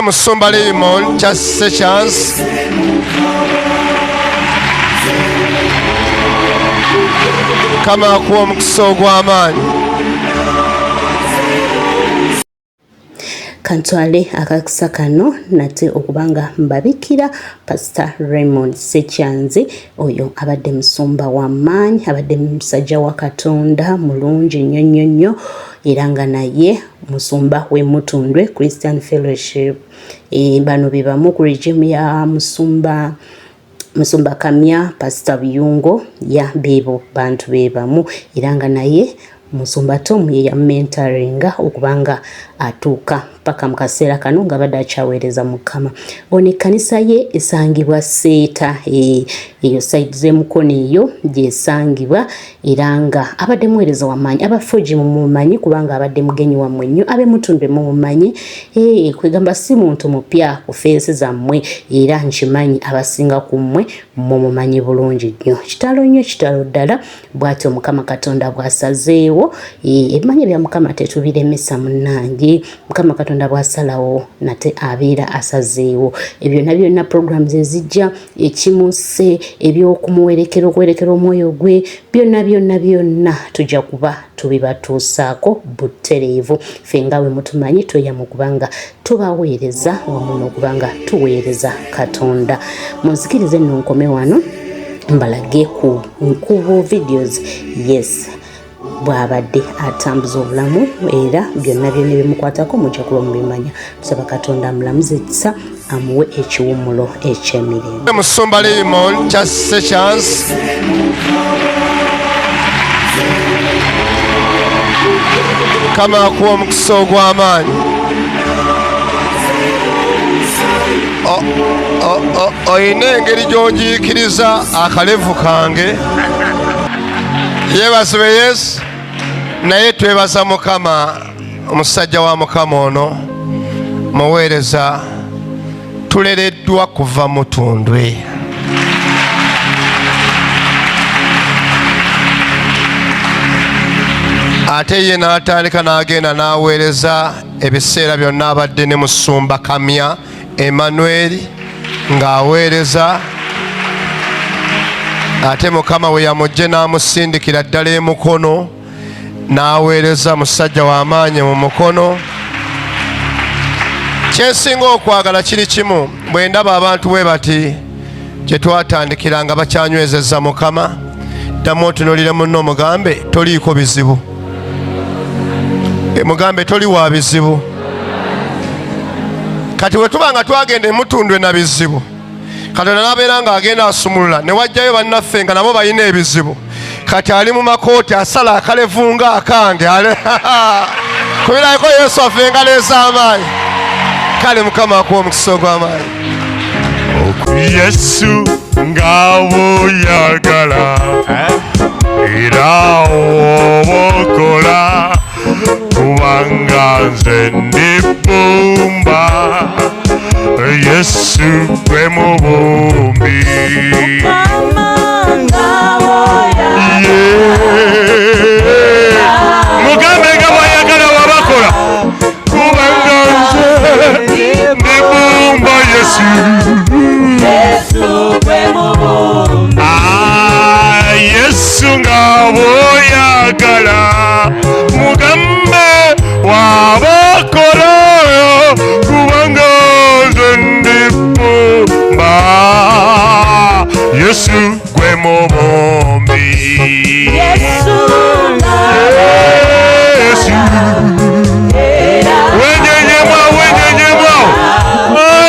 Musumba Lemon, just a chance. Kama kuwa mukisogwa amaanyi. Kantwale akakisa kano nate okubanga mbabikira Pastor Raymond Ssekyanzi oyo abadde musumba wa maanyi, abadde musajja wa Katonda mulungi nnyo era nga naye musumba we Mutundwe Christian Fellowship. Bano be bamu ku regime ya musumba Kamya Pastor Biyungo ya bebo bantu be bamu era nga naye musumba Tom ye ya mentoringa okubanga atuuka paka mkaseera kano nga badde akyaweereza Mukama. Ono ekkanisa ye esangibwa Seeta, eyo side z'emukono eyo gyesangibwa era nga abadde muweereza w'amaanyi. Abafuji mumumanyi kubanga abadde mugenyi wammwe nnyo, abe Mutundwe mumumanyi, kwegamba si muntu mupya ku feesi zammwe era nkimanyi abasinga ku mmwe mumumanyi bulungi nnyo. Kitalo nnyo, kitalo ddala bw'atyo Mukama Katonda bw'asazeewo. Ebimanya bya Mukama tetubiremesa munnange. Mukama Katonda bw'asalawo nate abeera asazeewo. Ebyo byonna programs ezijja ekimuse eby'okumuwerekera okuwerekera omwoyo gwe byonna tujja kuba tubibatuusaako butereevu. Ffe nga bwe mutumanyi tweyamu kubanga tubaweereza wamu n'okubanga tuweereza Katonda. Munzikirize nno nkome wano mbalage ku nkubo videos. Yes, bw'abadde atambuza obulamu era byonna bimukwatako mujja kuba mubimanya. Tusaba Katonda amulamuze ekisa amuwe ekiwummulo eky'emirembe. Musumba Lemon, just a chance. Kama kuwa omukisa ogw'amaanyi. Oyina engeri gy'onjiikiriza akalevu kange. Yeebazibwe Yesu. Naye twebaza Mukama, omusajja wa Mukama ono muweereza tulereddwa kuva Mutundwe. Ate ye n'atandika n'agenda n'aweereza ebiseera byonna abadde ne musumba Kamya Emmanuel ng'aweereza. Ate Mukama we yamujje n'amusindikira ddala emukono n'aweereza musajja w'amaanyi mu mukono. Kyensinga okwagala kiri kimu, bwe ndaba abantu bwe bati gye twatandikira nga bakyanywezezza Mukama, ddamu otunuulire munno mugambe toliiko bizibu. Mugambe toli wa bizibu. Kati bwe tuba nga twagenda Mutundwe na bizibu, Katonda n'abeera ng'agenda asumulula ne wajjayo bannaffe nga nabo balina ebizibu. Kati ali mu makooti asala akalevu nga akange. Kubirako Yesu affe engalo ez'amaanyi. Kale Mukama akuwa omukisa ogw'amaanyi. Yesu nga bw'oyagala era obokola kubanga nze ndi bbumba. Yesu gwe mubumbi. Mugambe nga bw'ayagala wabakola kubanga nze ndi bbumba. Yesu Yesu nga bw'oyagala mugambe wabakola kubanga nze ndi bbumba. Yesu gwe mubumbi. Wenyenyemwa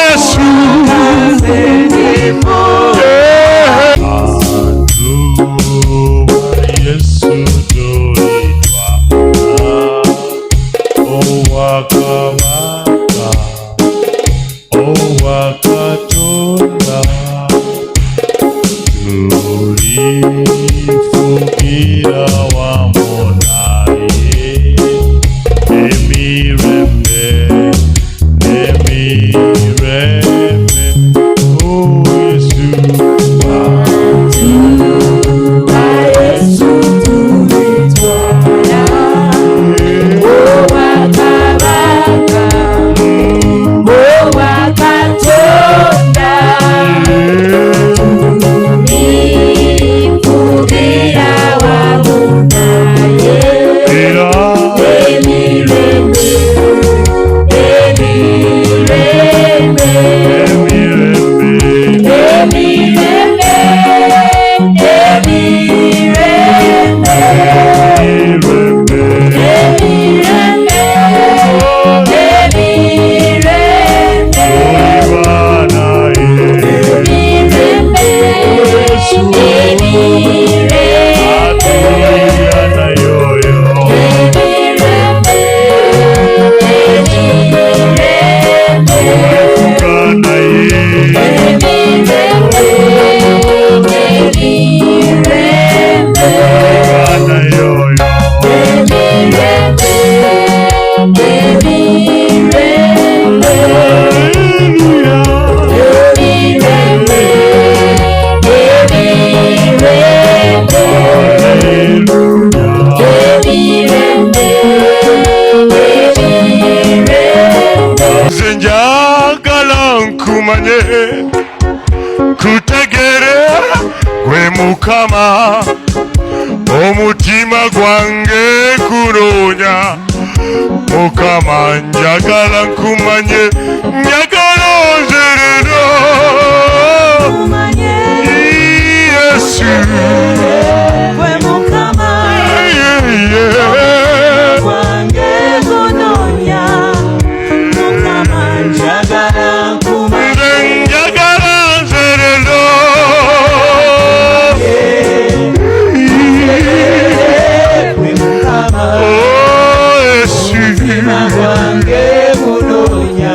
Yesu njagala nkumanye kutegere gwe Mukama omutima gwange kunoonya Mukama njagala nkumanye njagala onzerero Yesu gwe Mukama gwange kunoonya Mukama njagala nkumanye njagala onzerero gwe Mukama Yesu gwange kunoonya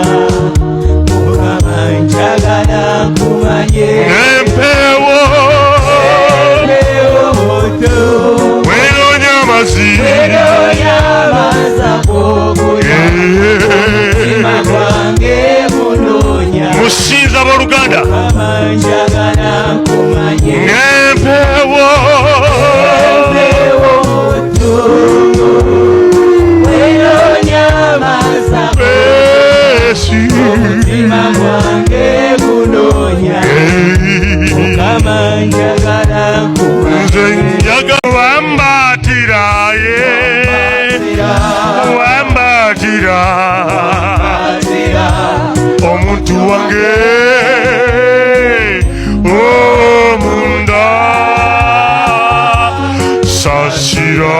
Mukama njagala nkumanye empewo wenoonya amazima musinza abooluganda empewo nze njaga wambatira wambatira omuntu wange omunda sasira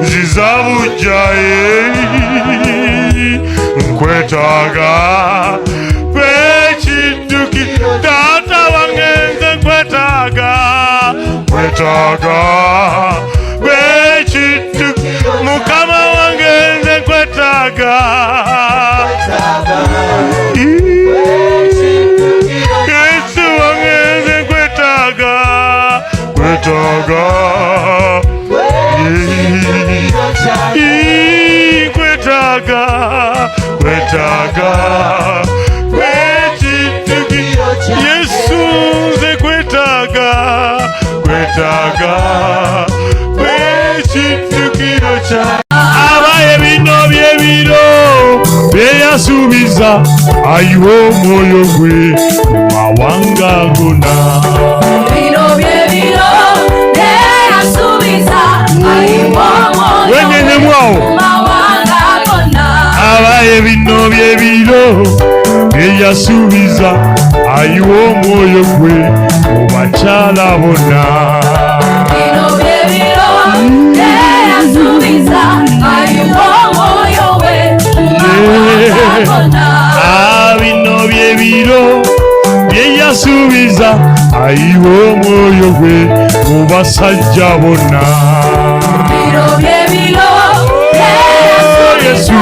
zizabujjaye nkwetaaga kwekidduki taata wange nze nkwetaaga kwekidduki Mukama wange nze nkwetaaga Yesu wange nze nkwetaaga nkwetaaga kwekidduki Yesu nze nkwetaaga kwekiddukiro kya abaye bino byebiro byeyasuubiza ayiwa omwoyo gwe mu mawanga gonna wenyenyemwawo abaye bino byebiro byeyasuubiza ayiwa omwoyo gwe mu bakyala bonna bino byebiro byeyasuubiza ayiwa omwoyo gwe mu basajja bonna Yesu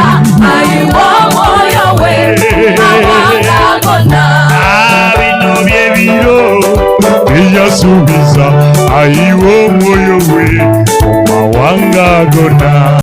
bino byebiro byeyasuubiza ayiwa omwoyo gwe mu mawanga gonna